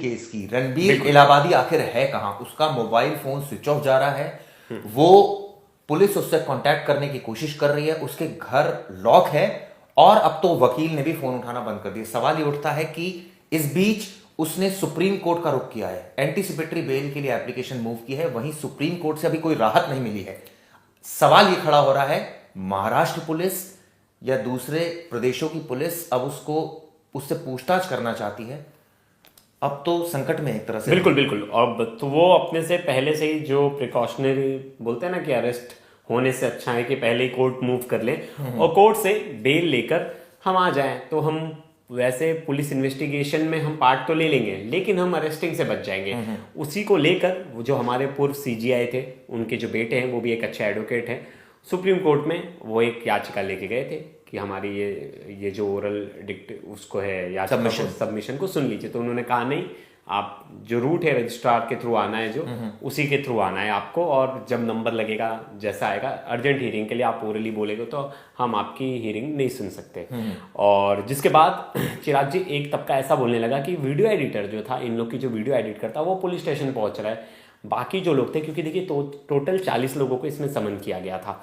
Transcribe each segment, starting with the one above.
Case की। रणबीर इलाहाबादी आखिर है कहां? उसका मोबाइल फोन स्विच ऑफ जा रहा है, वो पुलिस उससे कांटेक्ट करने की कोशिश कर रही है, उसके घर लॉक है, और अब तो वकील ने भी फोन उठाना बंद कर दिया। सवाल ये उठता है कि इस बीच उसने सुप्रीम कोर्ट का रुख किया है, एंटीसिपेटरी बेल के लिए एप्लीकेशन मूव की है, वहीं सुप्रीम कोर्ट से अभी कोई राहत नहीं मिली है। सवाल ये खड़ा हो रहा है, महाराष्ट्र पुलिस या दूसरे प्रदेशों की पुलिस अब उससे पूछताछ करना चाहती है। अब तो संकट में एक तरह से। बिल्कुल बिल्कुल। अब तो वो अपने से पहले से ही जो प्रिकॉशनरी बोलते हैं ना कि अरेस्ट होने से अच्छा है कि पहले ही कोर्ट मूव कर ले और कोर्ट से बेल लेकर हम आ जाएं, तो हम वैसे पुलिस इन्वेस्टिगेशन में हम पार्ट तो ले लेंगे लेकिन हम अरेस्टिंग से बच जाएंगे। उसी को लेकर वो जो हमारे पूर्व सीजीआई थे, उनके जो बेटे हैं वो भी एक अच्छे एडवोकेट हैं, सुप्रीम कोर्ट में वो एक याचिका लेके गए थे कि हमारी ये जो ओरल डिक्ट उसको है या सबमिशन को सुन लीजिए। तो उन्होंने कहा नहीं, आप जो रूट है रजिस्ट्रार के थ्रू आना है, जो उसी के थ्रू आना है आपको, और जब नंबर लगेगा जैसा आएगा अर्जेंट हीयरिंग के लिए आप ओरली बोलेगे तो हम आपकी हीयरिंग नहीं सुन सकते। और जिसके बाद चिराग जी एक तबका ऐसा बोलने लगा कि वीडियो एडिटर जो था, इन लोग की जो वीडियो एडिट करता वो पुलिस स्टेशन पहुंच रहा है, बाकी जो लोग थे, क्योंकि देखिए टोटल 40 लोगों को इसमें समन किया गया था,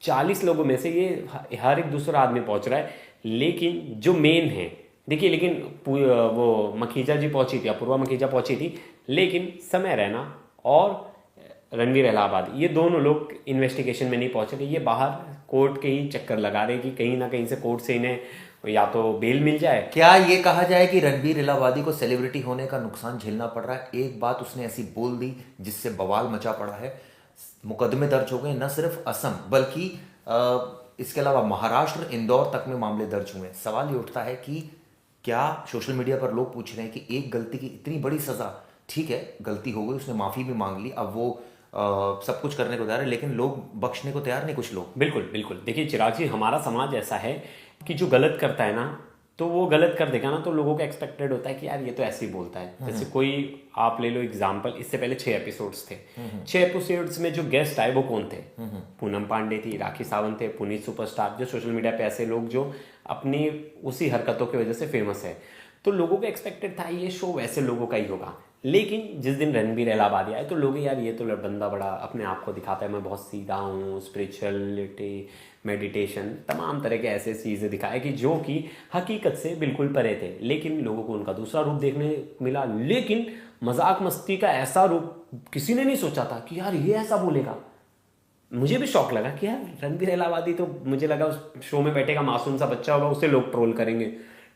40 लोगों में से ये हर एक दूसरा आदमी पहुंच रहा है, लेकिन जो मेन है देखिए, लेकिन वो मखीजा जी पहुंची थी, अपूर्वा मखीजा पहुंची थी, लेकिन समय रैना और रणवीर इलाहाबादी ये दोनों लोग इन्वेस्टिगेशन में नहीं पहुंचे थे। ये बाहर कोर्ट के ही चक्कर लगा रहे कि कहीं ना कहीं से कोर्ट से इन्हें या तो बेल मिल जाए। क्या ये कहा जाए कि रणबीर इलाहाबादी को सेलिब्रिटी होने का नुकसान झेलना पड़ रहा है? एक बात उसने ऐसी बोल दी जिससे बवाल मचा पड़ा है, मुकदमे दर्ज हो गए, न सिर्फ असम बल्कि इसके अलावा महाराष्ट्र, इंदौर तक में मामले दर्ज हुए। सवाल ये उठता है कि क्या सोशल मीडिया पर लोग पूछ रहे हैं कि एक गलती की इतनी बड़ी सजा, ठीक है गलती हो गई, उसने माफी भी मांग ली, अब वो सब कुछ करने को तैयार है, लेकिन लोग बख्शने को तैयार नहीं कुछ लोग। बिल्कुल बिल्कुल। देखिए चिराग जी, हमारा समाज ऐसा है कि जो गलत करता है ना तो वो गलत कर देगा ना, तो लोगों का एक्सपेक्टेड होता है कि यार ये तो ऐसे ही बोलता है। जैसे कोई आप ले लो एग्जांपल, इससे पहले 6 एपिसोड्स थे, 6 एपिसोड्स में जो गेस्ट आए वो कौन थे? पूनम पांडे थी, राखी सावंत थे, पुनीत सुपरस्टार, जो सोशल मीडिया पे ऐसे लोग जो अपनी उसी हरकतों की वजह से फेमस है। तो लोगों को एक्सपेक्टेड था ये शो वैसे लोगों का ही होगा, लेकिन जिस दिन रणबीर इलाहाबादी आए तो लोग यार ये तो बंदा बड़ा अपने आप को दिखाता है, मैं बहुत सीधा हूँ, स्पिरिचुअलिटी, मेडिटेशन, तमाम तरह के ऐसे चीज़ें दिखाए कि जो कि हकीकत से बिल्कुल परे थे, लेकिन लोगों को उनका दूसरा रूप देखने मिला। लेकिन मजाक मस्ती का ऐसा रूप किसी ने नहीं सोचा था कि यार ये ऐसा बोलेगा। मुझे भी शौक लगा कि यार रणबीर इलाहाबादी तो मुझे लगा उस शो में बैठेगा मासूम सा बच्चा होगा, उसे लोग ट्रोल करेंगे,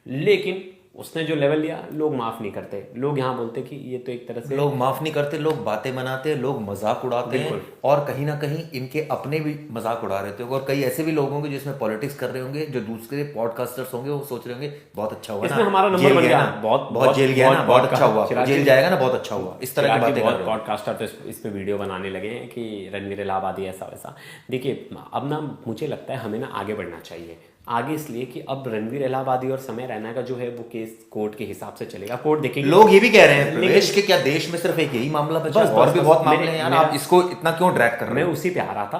लेकिन उसने जो लेवल लिया, लोग माफ नहीं करते। लोग यहाँ बोलते कि ये तो एक तरह से लोग माफ नहीं करते, लोग बातें बनाते, लोग मजाक उड़ाते हैं, और कहीं ना कहीं इनके अपने भी मजाक उड़ा रहे थे। और कई ऐसे भी लोग होंगे जिसमें पॉलिटिक्स कर रहे होंगे, जो दूसरे पॉडकास्टर्स होंगे वो सोच रहे होंगे बहुत अच्छा हुआ ना, हमारा नंबर बन गया, बहुत जेल गया ना, बहुत अच्छा हुआ, जेल जाएगा ना, बहुत अच्छा हुआ। इस तरह की बातें बहुत पॉडकास्टर तो इस पे वीडियो बनाने लगे हैं कि रणबीर इलाहाबादी ऐसा वैसा। देखिए अब ना मुझे लगता है हमें ना आगे बढ़ना चाहिए, आगे इसलिए कि अब रणबीर इलाहाबादी और समय रैना का जो है वो केस कोर्ट के हिसाब से चलेगा, कोर्ट देखेगी। लोग ये भी कह रहे हैं प्रवेश के क्या देश में सिर्फ एक यही मामला बचा है? और भी बहुत मामले हैं यार, आप इसको इतना क्यों ड्रैग कर रहे हैं? मैं उसी पे आ रहा था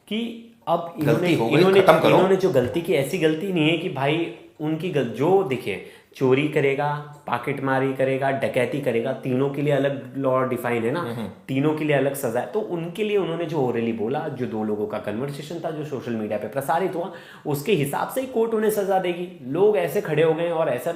कि अब इन्होंने जो गलती की, ऐसी गलती नहीं है कि भाई उनकी जो देखिए चोरी करेगा, पॉकेटमारी करेगा, डकैती करेगा, तीनों के लिए अलग लॉ डिफाइन है ना, तीनों के लिए अलग सजा है। तो उनके लिए उन्होंने जो ओरली बोला, जो 2 लोगों का कन्वर्सेशन था जो सोशल मीडिया पे प्रसारित हुआ, उसके हिसाब से ही कोर्ट उन्हें सजा देगी। लोग ऐसे खड़े हो गए और ऐसा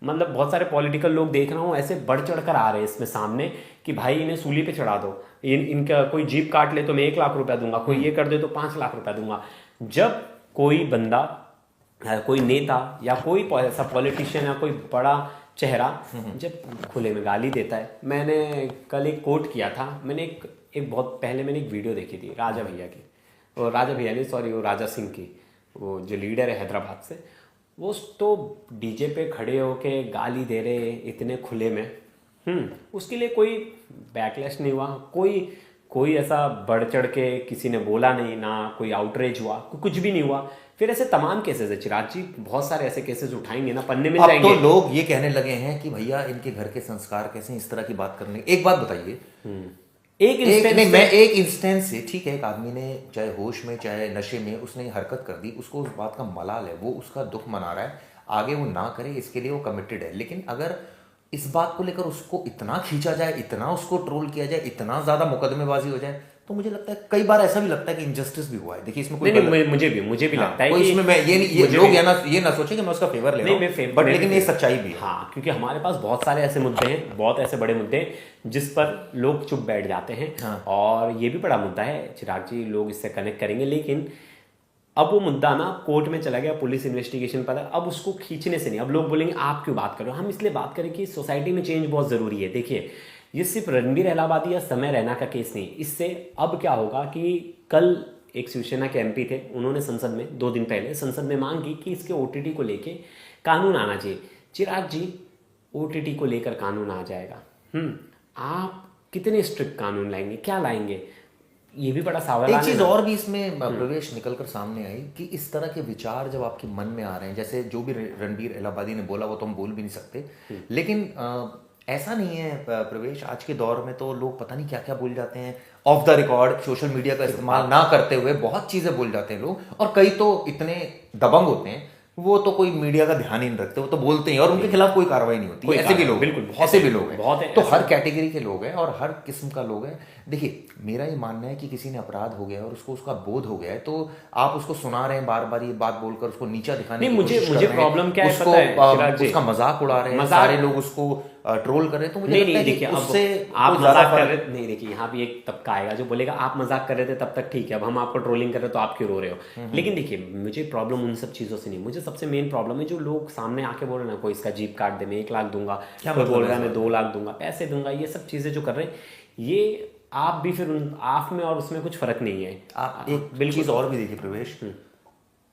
मतलब बहुत सारे पॉलिटिकल लोग देख रहा हूँ ऐसे बढ़ चढ़ कर आ रहे हैं इसमें सामने कि भाई इन्हें सूली पे चढ़ा दो, इनका कोई जीप काट ले तो मैं 1 लाख रुपया दूंगा, कोई ये कर दे तो 5 लाख रुपया दूंगा। जब कोई बंदा, कोई नेता या कोई ऐसा पॉलिटिशियन या कोई बड़ा चेहरा जब खुले में गाली देता है, मैंने कल एक कोट किया था, मैंने एक बहुत पहले मैंने एक वीडियो देखी थी राजा भैया की, और राजा भैया नहीं सॉरी वो राजा सिंह की, वो जो लीडर है हैदराबाद से, वो तो डीजे पे खड़े होके गाली दे रहे इतने खुले में, उसके लिए कोई बैकलैश नहीं हुआ, कोई ऐसा बढ़ चढ़ के किसी ने बोला नहीं, ना कोई आउटरेज हुआ, कुछ भी नहीं हुआ। फिर ऐसे तमाम केसेस है चिराग जी, बहुत सारे ऐसे केसेस उठाएंगे ना, पन्ने में जाएंगे। अब तो लोग ये कहने लगे हैं कि भैया इनके घर के संस्कार कैसे, इस तरह की बात करने। एक बात बताइए, एक इंस्टेंस से, ठीक है, एक आदमी ने चाहे होश में चाहे नशे में उसने हरकत कर दी, उसको उस बात का मलाल है, वो उसका दुख मना रहा है, आगे वो ना करे इसके लिए वो कमिटेड है। लेकिन अगर इस बात को लेकर उसको इतना खींचा जाए, इतना उसको ट्रोल किया जाए, इतना ज्यादा मुकदमेबाजी हो जाए, तो मुझे लगता है कई बार ऐसा भी लगता है कि इनजस्टिस भी हुआ है। देखिए इसमें कोई नहीं, मुझे भी लगता है कोई कि इसमें मैं ये लोग ये ना सोचे कि मैं उसका फेवर ले रहा हूं, बट लेकिन ये सच्चाई भी है। हाँ, क्योंकि हमारे पास बहुत सारे ऐसे मुद्दे हैं, बहुत ऐसे बड़े मुद्दे हैं जिस पर लोग चुप बैठ जाते हैं। हाँ। और ये भी बड़ा मुद्दा है चिराग जी, लोग इससे कनेक्ट करेंगे, लेकिन अब वो मुद्दा ना कोर्ट में चला गया, पुलिस इन्वेस्टिगेशन पर है, अब उसको खींचने से नहीं, अब लोग बोलेंगे आप क्यों बात करो। हम इसलिए बात करें कि सोसाइटी में चेंज बहुत ज़रूरी है। देखिए ये सिर्फ रणबीर इलाहाबादी या समय रैना का केस नहीं, इससे अब क्या होगा कि कल एक शिवसेना के एमपी थे, उन्होंने संसद में 2 दिन पहले संसद में मांग की कि इसके ओटीटी को लेके कानून आना चाहिए। चिराग जी, ओटीटी को लेकर कानून आ जाएगा, आप कितने स्ट्रिक्ट कानून लाएंगे, क्या लाएंगे, ये भी बड़ा सवाल है। एक चीज और भी इसमें प्रवेश निकल कर सामने आई कि इस तरह के विचार जब आपके मन में आ रहे हैं, जैसे जो भी रणबीर इलाहाबादी ने बोला वो तो हम बोल भी नहीं सकते, लेकिन ऐसा नहीं है प्रवेश, आज के दौर में तो लोग पता नहीं क्या क्या बोल जाते हैं, of the record social media का इस्तेमाल ना करते हुए बहुत चीजें बोल जाते हैं लोग, और कई तो इतने दबंग होते हैं वो तो कोई मीडिया का ध्यान ही नहीं रखते, वो तो बोलते हैं और उनके खिलाफ कोई कार्रवाई नहीं होती। ऐसे भी लोग, बिल्कुल, ऐसे भी लोग बहुत हैं, है, तो हर कैटेगरी के लोग हैं और हर किस्म का लोग हैं। देखिए मेरा ये मानना है कि किसी ने अपराध हो गया और उसको उसका बोध हो गया है, तो आप उसको सुना रहे हैं बार बार ये बात बोलकर उसको नीचा दिखाने की कोशिश कर रहे हैं। मुझे प्रॉब्लम क्या है उसको पता है चिराग जी, उसका मजाक उड़ा रहे हैं, सारे लोग उसको ट्रोल कर रहे हैं, तो मुझे लगता है कि उससे आप मजाक कर रहे नहीं, देखिए यहाँ भी एक तबका आएगा जो बोलेगा आप मजाक कर रहे थे तब तक ठीक है, अब हम आपको ट्रोलिंग कर रहे हैं तो आप क्यों रो रहे हो। लेकिन देखिए मुझे प्रॉब्लम उन सब चीजों से नहीं, मुझे सबसे मेन प्रॉब्लम है जो लोग सामने आके बोल रहे हैं ना, कोई इसका जीप काट दे, मैं 1 लाख दूंगा, कोई बोल रहा है मैं 2 लाख दूंगा, पैसे दूंगा, ये सब चीजें जो कर रहे हैं, ये आप भी फिर आप में और उसमें कुछ फर्क नहीं है। आप एक चीज और भी देखिए प्रवेश,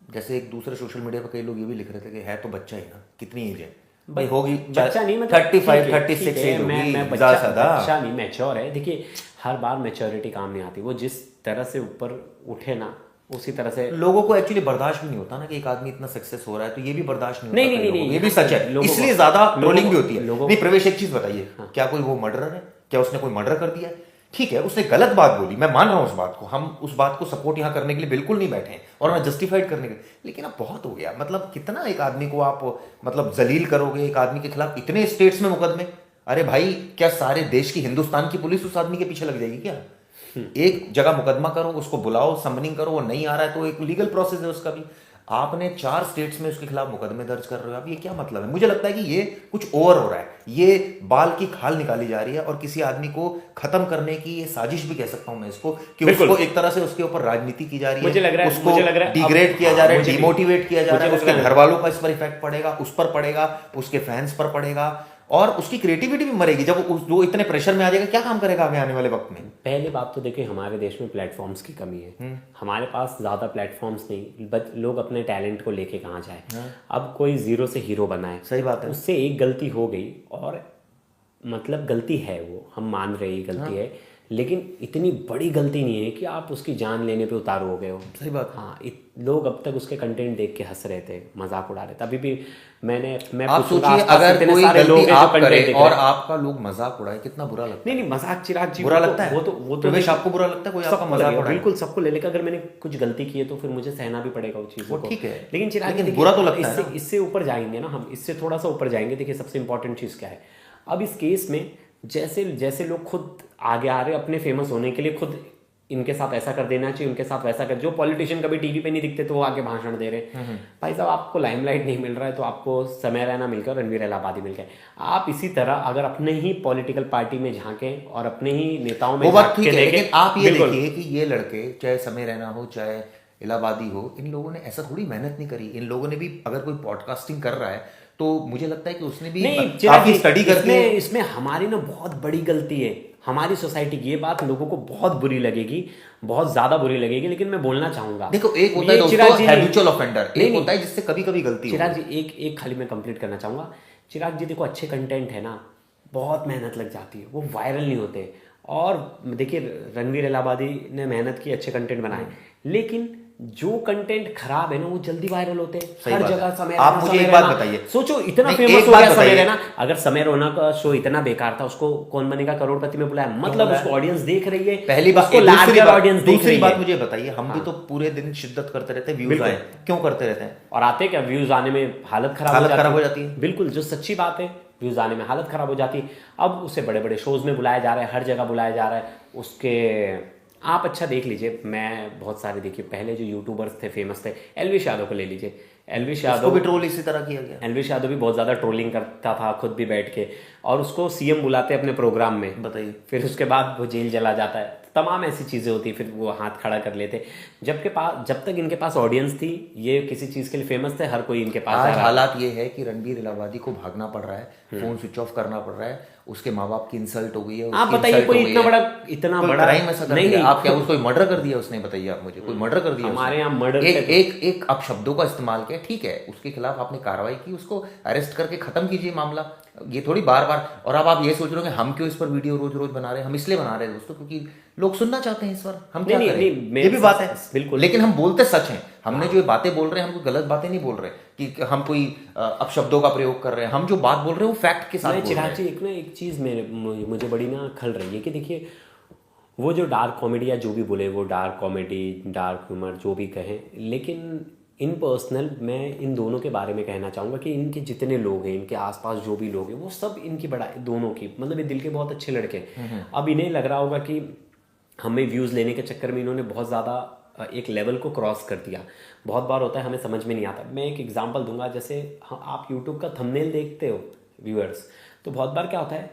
जैसे एक दूसरे सोशल मीडिया पर कई लोग ये भी लिख रहे थे कि है तो बच्चा ही ना, कितनी एज है भाई, होगी बच्चा नहीं, मतलब 35 36 एज होगी, बच्चा नहीं, मैच्योर है। देखिए हर बार मैच्योरिटी काम नहीं आती, वो जिस तरह से ऊपर उठे ना उसी तरह से लोगों को एक्चुअली बर्दाश्त भी नहीं होता ना कि एक आदमी इतना सक्सेस हो रहा है, तो ये भी बर्दाश्त नहीं होता। नहीं, ये भी सच है, इसलिए ज्यादा ट्रोलिंग भी होती है। नहीं प्रवेश, एक चीज बताइए, क्या कोई वो मर्डरर है? क्या उसने कोई मर्डर कर दिया है? ठीक है उसने गलत बात बोली, मैं मान रहा हूं उस बात को, हम उस बात को सपोर्ट यहां करने के लिए बिल्कुल नहीं बैठे हैं और मैं जस्टिफाइड करने के लिए, लेकिन अब बहुत हो गया। मतलब कितना एक आदमी को आप मतलब जलील करोगे, एक आदमी के खिलाफ इतने स्टेट्स में मुकदमे, अरे भाई क्या सारे देश की, हिंदुस्तान की पुलिस उस आदमी के पीछे लग जाएगी क्या? एक जगह मुकदमा करो, उसको बुलाओ, समनिंग करो, वो नहीं आ रहा है तो एक लीगल प्रोसेस है उसका भी। आपने 4 स्टेट्स में उसके खिलाफ मुकदमे दर्ज कर रहे हो, अब ये क्या मतलब है? मुझे लगता है कि ये कुछ ओवर हो रहा है, ये बाल की खाल निकाली जा रही है और किसी आदमी को खत्म करने की ये साजिश भी कह सकता हूं मैं इसको, कि उसको एक तरह से उसके ऊपर राजनीति की जा रही है, मुझे लग रहा है, उसको डिग्रेड किया जा रहा है, डिमोटिवेट किया जा रहा है, उसके घर वालों का इस पर इफेक्ट पड़ेगा, उस पर पड़ेगा, उसके फैंस पर पड़ेगा, और उसकी क्रिएटिविटी भी मरेगी जब वो इतने प्रेशर में आ जाएगा, क्या काम करेगा आगे आने वाले वक्त में? पहली बात तो देखिए हमारे देश में प्लेटफॉर्म्स की कमी है, हमारे पास ज़्यादा प्लेटफॉर्म्स नहीं, बट लोग अपने टैलेंट को लेके कहाँ जाए। अब कोई जीरो से हीरो बना है, सही बात है, उससे एक गलती हो गई और मतलब गलती है, वो हम मान रहे हैं गलती है, लेकिन इतनी बड़ी गलती नहीं है कि आप उसकी जान लेने पे उतारू हो गए हो। सही बात। हाँ, लोग अब तक उसके कंटेंट देख के हंस रहे थे, मजाक उड़ा रहे थे। अभी भी मैं आप सोचिए अगर कोई गलती आप करे और आपका लोग मजाक उड़ाए, कितना बुरा लगता है। नहीं मजाक चिराग जी बुरा लगता है, वो तो प्रवेश आपको बुरा लगता है कोई आपका मजाक उड़ाए? बिल्कुल सबको ले लेकर, अगर मैंने कुछ गलती की है तो फिर मुझे सहना भी पड़ेगा उस चीज को, ठीक है, लेकिन चिराग जी बुरा तो लगता है। इससे ऊपर जाएंगे ना हम, इससे थोड़ा सा ऊपर जाएंगे। देखिए सबसे इंपॉर्टेंट चीज क्या है, अब इस केस में जैसे लोग खुद आगे आ रहे अपने फेमस होने के लिए, खुद इनके साथ ऐसा कर देना चाहिए, उनके साथ वैसा कर, जो पॉलिटिशियन कभी टीवी पे नहीं दिखते तो वो आगे भाषण दे रहे हैं। भाई साहब आपको लाइमलाइट नहीं मिल रहा है तो आपको समय रैना मिलकर, रणबीर इलाहाबादी मिल गए, आप इसी तरह अगर अपने ही पॉलिटिकल पार्टी में झांकें और अपने ही नेताओं में वो बात ठीक है, लेकिन आप ये देखिए कि ये लड़के चाहे समय रैना हो चाहे इलाहाबादी हो, इन लोगों ने ऐसा थोड़ी मेहनत नहीं करी। इन लोगों ने भी अगर कोई पॉडकास्टिंग कर रहा है तो मुझे लगता है कि उसने भी काफी स्टडी करके, इसमें हमारी ना बहुत बड़ी गलती है, हमारी सोसाइटी की। ये बात लोगों को बहुत बुरी लगेगी, बहुत ज्यादा बुरी लगेगी, लेकिन मैं बोलना चाहूंगा, देखो एक होता है दोस्तों हैबिचुअल ऑफेंडर, एक होता है जिससे कभी कभी गलती चिराग जी एक खाली मैं कंप्लीट करना चाहूंगा। चिराग जी देखो अच्छे कंटेंट है ना, बहुत मेहनत लग जाती है, वो वायरल नहीं होते। और देखिए रणबीर इलाहाबादी ने मेहनत की, अच्छे कंटेंट बनाए, लेकिन जो कंटेंट खराब है ना वो जल्दी वायरल होते हैं हर जगह। समय आप मुझे एक बात बताइए, सोचो इतना फेमस हो गया समय रैना, अगर समय रैना का शो इतना बेकार था, उसको कौन बनेगा करोड़पति में बुलाया, मतलब उसको ऑडियंस देख रही है, पहली बात। दूसरी बात मुझे बताइए, हम भी तो पूरे दिन शिद्दत करते रहते हैं, व्यूज आए, क्यों करते रहते हैं? और आते क्या व्यूज आने में हालत खराब हो जाती है। बिल्कुल, जो सच्ची बात है व्यूज़ आने में हालत ख़राब हो जाती। अब उसे बड़े बड़े शोज़ में बुलाया जा रहा है, हर जगह बुलाया जा रहा है उसके। आप अच्छा देख लीजिए, मैं बहुत सारे देखिए पहले जो यूट्यूबर्स थे फेमस थे, एलविश यादव को ले लीजिए। एलविश उसको यादव भी ट्रोल इसी तरह किया गया। एलविश यादव भी बहुत ज़्यादा ट्रोलिंग करता था खुद भी बैठ के, और उसको सीएम बुलाते अपने प्रोग्राम में, बताइए। फिर उसके बाद वो जेल चला जाता है। तमाम ऐसी चीज़ें होती, फिर वो हाथ खड़ा कर लेते। जब तक इनके पास ऑडियंस थी, ये किसी चीज़ के लिए फेमस थे, हर कोई इनके पास आ आज रहा है। हालात ये है कि रणबीर इलाहाबादी को भागना पड़ रहा है, फोन स्विच ऑफ करना पड़ रहा है, उसके माँ बाप की इंसल्ट हो गई है, आप उसकी बताइए insult कोई हो गई इतना है। बड़ा कोई क्राइम ऐसा कर नहीं दिया? नहीं, आप क्या कोई मर्डर कर दिया उसने? बताइए आप मुझे, कोई मर्डर कर दिया हमारे उसने? यहाँ मर्डर एक अपशब्दों का इस्तेमाल किया, ठीक है, उसके खिलाफ आपने कार्रवाई की, उसको अरेस्ट करके खत्म कीजिए मामला। ये थोड़ी बार बार, और अब आप ये सोच रहे हो कि हम क्यों इस पर वीडियो रोज रोज बना रहे हैं? हम इसलिए बना रहे हैं दोस्तों क्योंकि लोग सुनना चाहते हैं इस बार। हम क्या करें? ये भी बात है बिल्कुल। लेकिन हम बोलते सच हैं। हमने जो बातें बोल रहे हैं, हम कोई गलत बातें नहीं बोल रहे कि हम कोई अपशब्दों का प्रयोग कर रहे हैं। हम जो बात बोल रहे हैं वो फैक्ट के साथ बोल रहे चिराग हैं। जी, एक चीज़ मुझे बड़ी ना खल रही है कि देखिए, वो जो डार्क कॉमेडी या जो भी बोले, वो डार्क कॉमेडी, डार्क ह्यूमर जो भी कहें, लेकिन इन पर्सनल मैं इन दोनों के बारे में कहना चाहूँगा कि इनके जितने लोग हैं, इनके आसपास जो भी लोग हैं, वो सब इनकी बड़ाई, दोनों की, मतलब ये दिल के बहुत अच्छे लड़के हैं। अब इन्हें लग रहा होगा कि हमें व्यूज़ लेने के चक्कर में इन्होंने बहुत ज़्यादा एक लेवल को क्रॉस कर दिया। बहुत बार होता है, हमें समझ में नहीं आता। मैं एक एग्जांपल दूंगा, जैसे आप यूट्यूब का थंबनेल देखते हो व्यूअर्स, तो बहुत बार क्या होता है,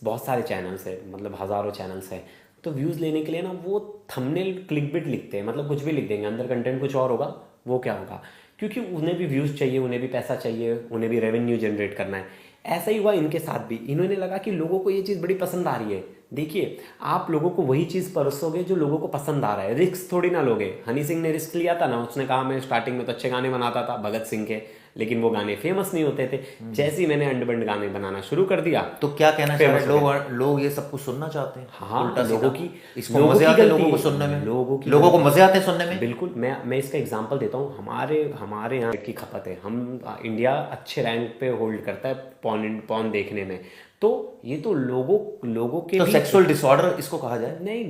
बहुत सारे चैनल्स है, मतलब हज़ारों चैनल्स हैं, तो व्यूज़ लेने के लिए ना वो थंबनेल क्लिकबिट लिखते हैं, मतलब कुछ भी लिख देंगे, अंदर कंटेंट कुछ और होगा, वो क्या होगा, क्योंकि उन्हें भी व्यूज़ चाहिए, उन्हें भी पैसा चाहिए, उन्हें भी रेवेन्यू जनरेट करना है। ऐसा ही हुआ इनके साथ भी। इन्होंने लगा कि लोगों को ये चीज़ बड़ी पसंद आ रही है। देखिए, आप लोगों को वही चीज़ परोसोगे जो लोगों को पसंद आ रहा है, रिस्क थोड़ी ना लोगे। हनी सिंह ने रिस्क लिया था ना, उसने कहा मैं स्टार्टिंग में तो अच्छे गाने बनाता था भगत सिंह के, लेकिन वो गाने फेमस नहीं होते थे। जैसे ही मैंने अंड बंड गाने बनाना शुरू कर दिया, तो क्या कहना चाह रहे हैं? फेमस लोग ये सब कुछ सुनना चाहते हैं। हाँ, उल्टा लोगों सीधा। की इसको मजे आते हैं लोगों को सुनने में, लोगों को मजे आते हैं सुनने में। बिल्कुल। मैं इसका एग्जांपल देता हूँ। हमारे यहाँ की खपत है, हम इंडिया अच्छे रैंक पे होल्ड करता है पॉर्न देखने में, तो ये तो लोगों के तो भी सेक्सुअल डिसऑर्डर इसको कहा जाए? नहीं,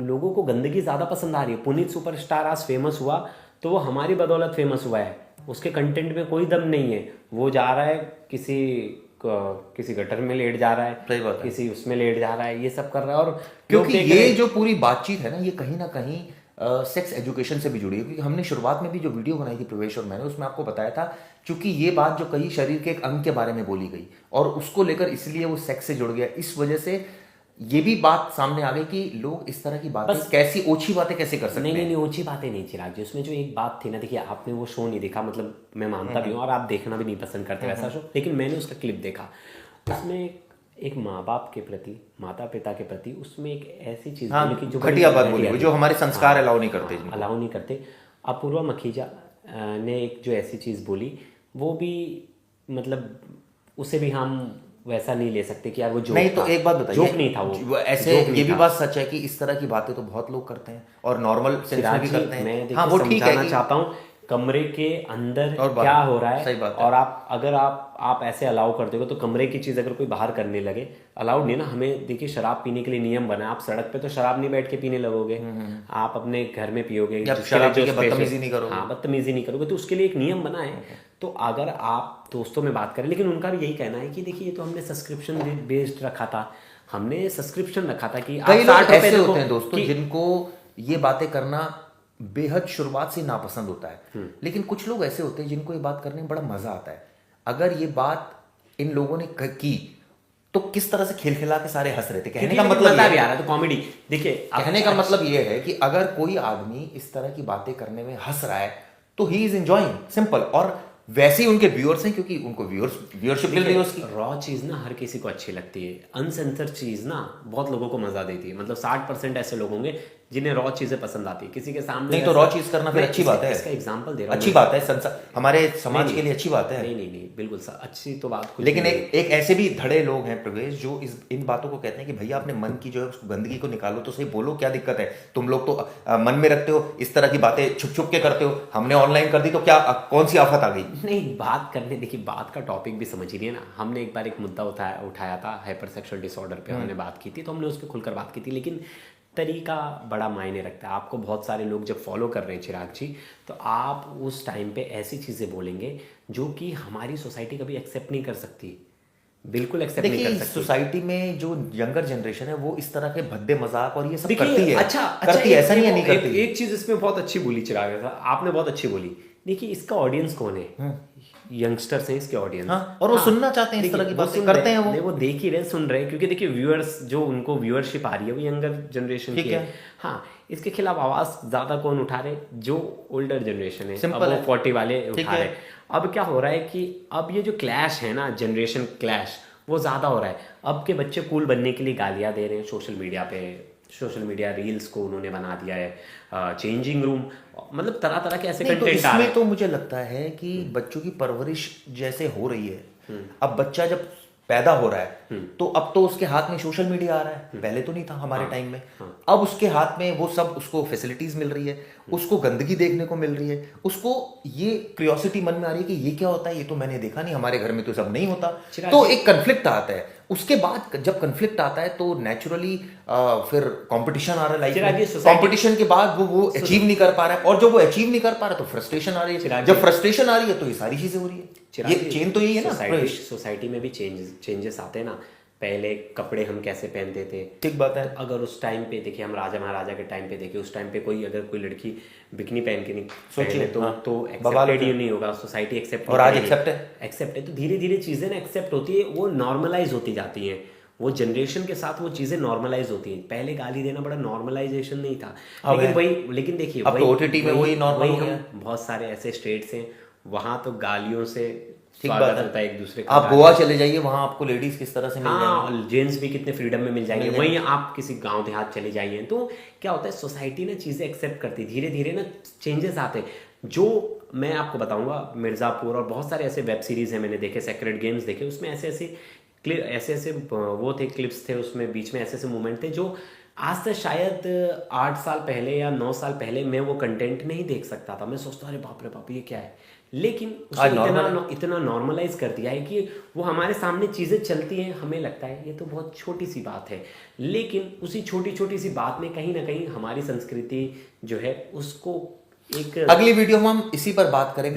लोगों को गंदगी ज़्यादा पसंद आ रही है। पुनीत सुपरस्टार आज फेमस हुआ तो वो हमारी बदौलत फेमस हुआ है। उसके कंटेंट में कोई दम नहीं है, वो जा रहा है किसी गटर में लेट जा रहा है, सही बात है। किसी उसमें लेट जा रहा है, ये सब कर रहा है। और क्योंकि ये जो पूरी बातचीत है ना, ये कहीं ना कहीं सेक्स एजुकेशन से भी जुड़ी है। क्योंकि हमने शुरुआत में भी जो वीडियो बनाई थी प्रवेश और मैंने, उसमें आपको बताया था, क्योंकि ये बात जो कही शरीर के एक अंग के बारे में बोली गई और उसको लेकर इसलिए वो सेक्स से जुड़ गया। इस वजह से ये भी बात सामने आ गई कि लोग इस तरह की बातें, कैसी ओछी बातें कैसे कर सकते हैं। नहीं, ओछी बातें नहीं चिराग जी। उसमें जो एक बात थी ना, देखिए आपने वो शो नहीं देखा, मतलब मैं मानता भी हूँ और आप देखना भी नहीं पसंद करते वैसा शो, लेकिन मैंने उसका क्लिप देखा। उसमें एक माँ बाप के प्रति, माता पिता के प्रति, उसमें एक ऐसी चीज बोली कि जो घटिया बात बोली, जो हमारे संस्कार अलाउ नहीं करते। अलाउ नहीं करते। अपूर्वा मखीजा ने एक जो ऐसी चीज बोली, वो भी मतलब उसे भी हम वैसा नहीं ले सकते कि यार वो जोक नहीं। तो एक बात बताइए, जोक नहीं था वो ऐसे। ये भी बात सच है कि इस तरह की बातें तो बहुत लोग करते हैं और नॉर्मल सेंस में भी करते हैं। मैं हाँ, वो ठीक है समझाना चाहता हूँ कमरे के अंदर और क्या हो रहा है। सही बात है। और अगर आप ऐसे अलाउ कर दोगे तो कमरे की चीज अगर कोई बाहर करने लगे, अलाउड नहीं ना। हमें देखिए, शराब पीने के लिए नियम बना है। आप सड़क पे तो शराब नहीं बैठ के पीने लगोगे, आप अपने घर में पियोगे, बदतमीजी नहीं करोगे। हाँ, बदतमीजी नहीं करोगे, तो उसके लिए एक नियम बना है। तो अगर आप दोस्तों में बात करें, लेकिन उनका भी यही कहना है कि देखिए, ये तो हमने सब्सक्रिप्शन बेस्ड रखा था, हमने सब्सक्रिप्शन रखा था कि कई लोग ऐसे होते हैं दोस्तों जिनको ये बातें करना बेहद शुरुआत से नापसंद होता है, लेकिन कुछ लोग ऐसे होते हैं जिनको ये बात करने में बड़ा मजा आता है। अगर ये बात इन लोगों ने की तो किस तरह से खिलखिला के सारे हंस रहे थे। कहने का मतलब भी आ रहा है तो कॉमेडी। देखिए, कहने का मतलब ये है कि अगर कोई आदमी इस तरह की बातें करने में हंस रहा है तो ही इज एंजॉयिंग, सिंपल। और वैसे ही उनके व्यूअर्स हैं, क्योंकि उनको व्यूअरशिप मिल रही है उसकी। रॉ चीज ना हर किसी को अच्छी लगती है, अनसेंसर चीज ना बहुत लोगों को मजा देती है। मतलब 60% ऐसे लोग होंगे जिन्हें रॉ चीजें पसंद आती है। किसी के सामने नहीं, तो रॉ चीज करना फिर अच्छी बात है। इसका एग्जांपल दे रहा हूं, अच्छी बात है, हमारे समाज के लिए अच्छी बात है। नहीं, बिल्कुल अच्छी तो बात कुछ लेकिन एक ऐसे भी धड़े लोग हैं प्रवेश, जो इन बातों को कहते हैं कि भैया अपने मन की जो है उसको गंदगी को निकालो तो सही, बोलो, क्या दिक्कत है? तुम लोग तो मन में रखते हो, इस तरह की बातें छुप छुप के करते हो, हमने ऑनलाइन कर दी तो क्या, कौन सी आफत आ गई? नहीं, बात करने, देखिए बात का टॉपिक भी समझ ही नहीं है ना। हमने एक बार एक मुद्दा उठाया था, हाइपरसेक्सुअल डिसऑर्डर पे हमने बात की थी, तो हमने उस पर खुलकर बात की थी, लेकिन तरीका बड़ा मायने रखता है। आपको बहुत सारे लोग जब फॉलो कर रहे हैं चिराग जी, तो आप उस टाइम पे ऐसी चीज़ें बोलेंगे जो कि हमारी सोसाइटी कभी एक्सेप्ट नहीं कर सकती। बिल्कुल एक्सेप्ट नहीं कर देखिए सकती। सोसाइटी में जो यंगर जनरेशन है वो इस तरह के भद्दे मजाक और ये सब देखिए, करती है, अच्छा करती है, ऐसा नहीं है नहीं करती। एक चीज इसमें बहुत अच्छी बोली चिराग था, आपने बहुत अच्छी बोली। देखिए इसका ऑडियंस कौन है, यंगस्टर्स हैं इसके ऑडियंस। हाँ, और वो सुनना चाहते हैं इस तरह की बातें, करते हैं वो। वो देख ही रहे, सुन रहे हैं, क्योंकि देखिए व्यूअर्स जो उनको व्यूअरशिप आ रही है वो यंगर जनरेशन ठीक की है। हाँ, इसके खिलाफ आवाज ज्यादा कौन उठा रहे, जो ओल्डर जनरेशन है, अब सिंपल वो है। 40 वाले ठीक उठा है। रहे। अब क्या हो रहा है कि अब ये जो क्लैश है ना, जनरेशन क्लैश, वो ज्यादा हो रहा है। अब के बच्चे कूल बनने के लिए गालियां दे रहे हैं सोशल मीडिया पे, सोशल मीडिया रील्स को उन्होंने बना दिया है चेंजिंग रूम, मतलब तरह तरह के ऐसे नहीं, तो कंटेंट आ रहे इसमें हैं। तो मुझे लगता है कि बच्चों की परवरिश जैसे हो रही है, अब बच्चा जब पैदा हो रहा है तो अब तो उसके हाथ में सोशल मीडिया आ रहा है, पहले तो नहीं था हमारे टाइम में। अब उसके हाथ में वो सब, उसको फैसिलिटीज मिल रही है, उसको गंदगी देखने को मिल रही है, उसको ये क्यूरियोसिटी मन में आ रही है कि ये क्या होता है, ये तो मैंने देखा नहीं, हमारे घर में तो सब नहीं होता। तो एक कन्फ्लिक्ट आता है। उसके बाद जब कन्फ्लिक्ट आता है तो नेचुरली फिर कंपटीशन आ रहा है चिराग, ये लाइफ में। society- कंपटीशन के बाद वो अचीव नहीं कर पा रहा है, और जब वो अचीव नहीं कर पा रहा तो फ्रस्ट्रेशन आ रही है। चिराग, जब फ्रस्ट्रेशन आ रही है तो ये सारी चीजें हो रही है। ये चेन तो यही है ना। सोसाइटी में भी चेंजेस आते हैं ना। पहले कपड़े हम कैसे पहनते थे, ठीक बात है। अगर उस टाइम पे देखिए, हम राजा महाराजा के टाइम पे देखिए, उस टाइम पे कोई अगर कोई लड़की बिकनी पहन के नहीं सोचिए, पहने हाँ, तो बवाल एक्सेप्टेड होता ही नहीं होगा, सोसाइटी एक्सेप्ट और आज accept है। एक्सेप्ट है। तो धीरे धीरे चीजें ना एक्सेप्ट होती है, वो नॉर्मलाइज होती जाती हैं, वो जनरेशन के साथ वो चीजें नॉर्मलाइज होती हैं। पहले गाली देना बड़ा नॉर्मलाइजेशन नहीं था, लेकिन देखिए अब तो OTT में वही normal हो गया। बहुत सारे ऐसे स्टेट्स हैं वहां तो गालियों से ठीक स्वागत बात है। होता है एक दूसरे का। आप गोवा चले जाइए, वहां आपको लेडीज किस तरह से मिल जाएंगी। हाँ, जेंट्स भी कितने फ्रीडम में मिल जाएंगे। वहीं आप किसी गांव देहात चले जाइए तो क्या होता है, सोसाइटी ना चीजें एक्सेप्ट करती, धीरे धीरे ना चेंजेस आते हैं। जो मैं आपको बताऊंगा, मिर्जापुर और बहुत सारे ऐसे वेब सीरीज हैं मैंने देखे, सेक्रेड गेम्स देखे, उसमें ऐसे वो थे, क्लिप्स थे उसमें, बीच में ऐसे ऐसे मोमेंट थे जो आज से शायद 8 साल पहले या 9 साल पहले मैं वो कंटेंट नहीं देख सकता था। मैं सोचता अरे बाप रे बाप ये क्या है, लेकिन उसने इतना नॉर्मलाइज कर दिया है कि वो हमारे सामने चीजें चलती हैं, हमें लगता है ये तो बहुत छोटी सी बात है, लेकिन उसी छोटी छोटी सी बात में कहीं ना कहीं हमारी संस्कृति जो है उसको एक अगली वीडियो में हम इसी पर बात करेंगे।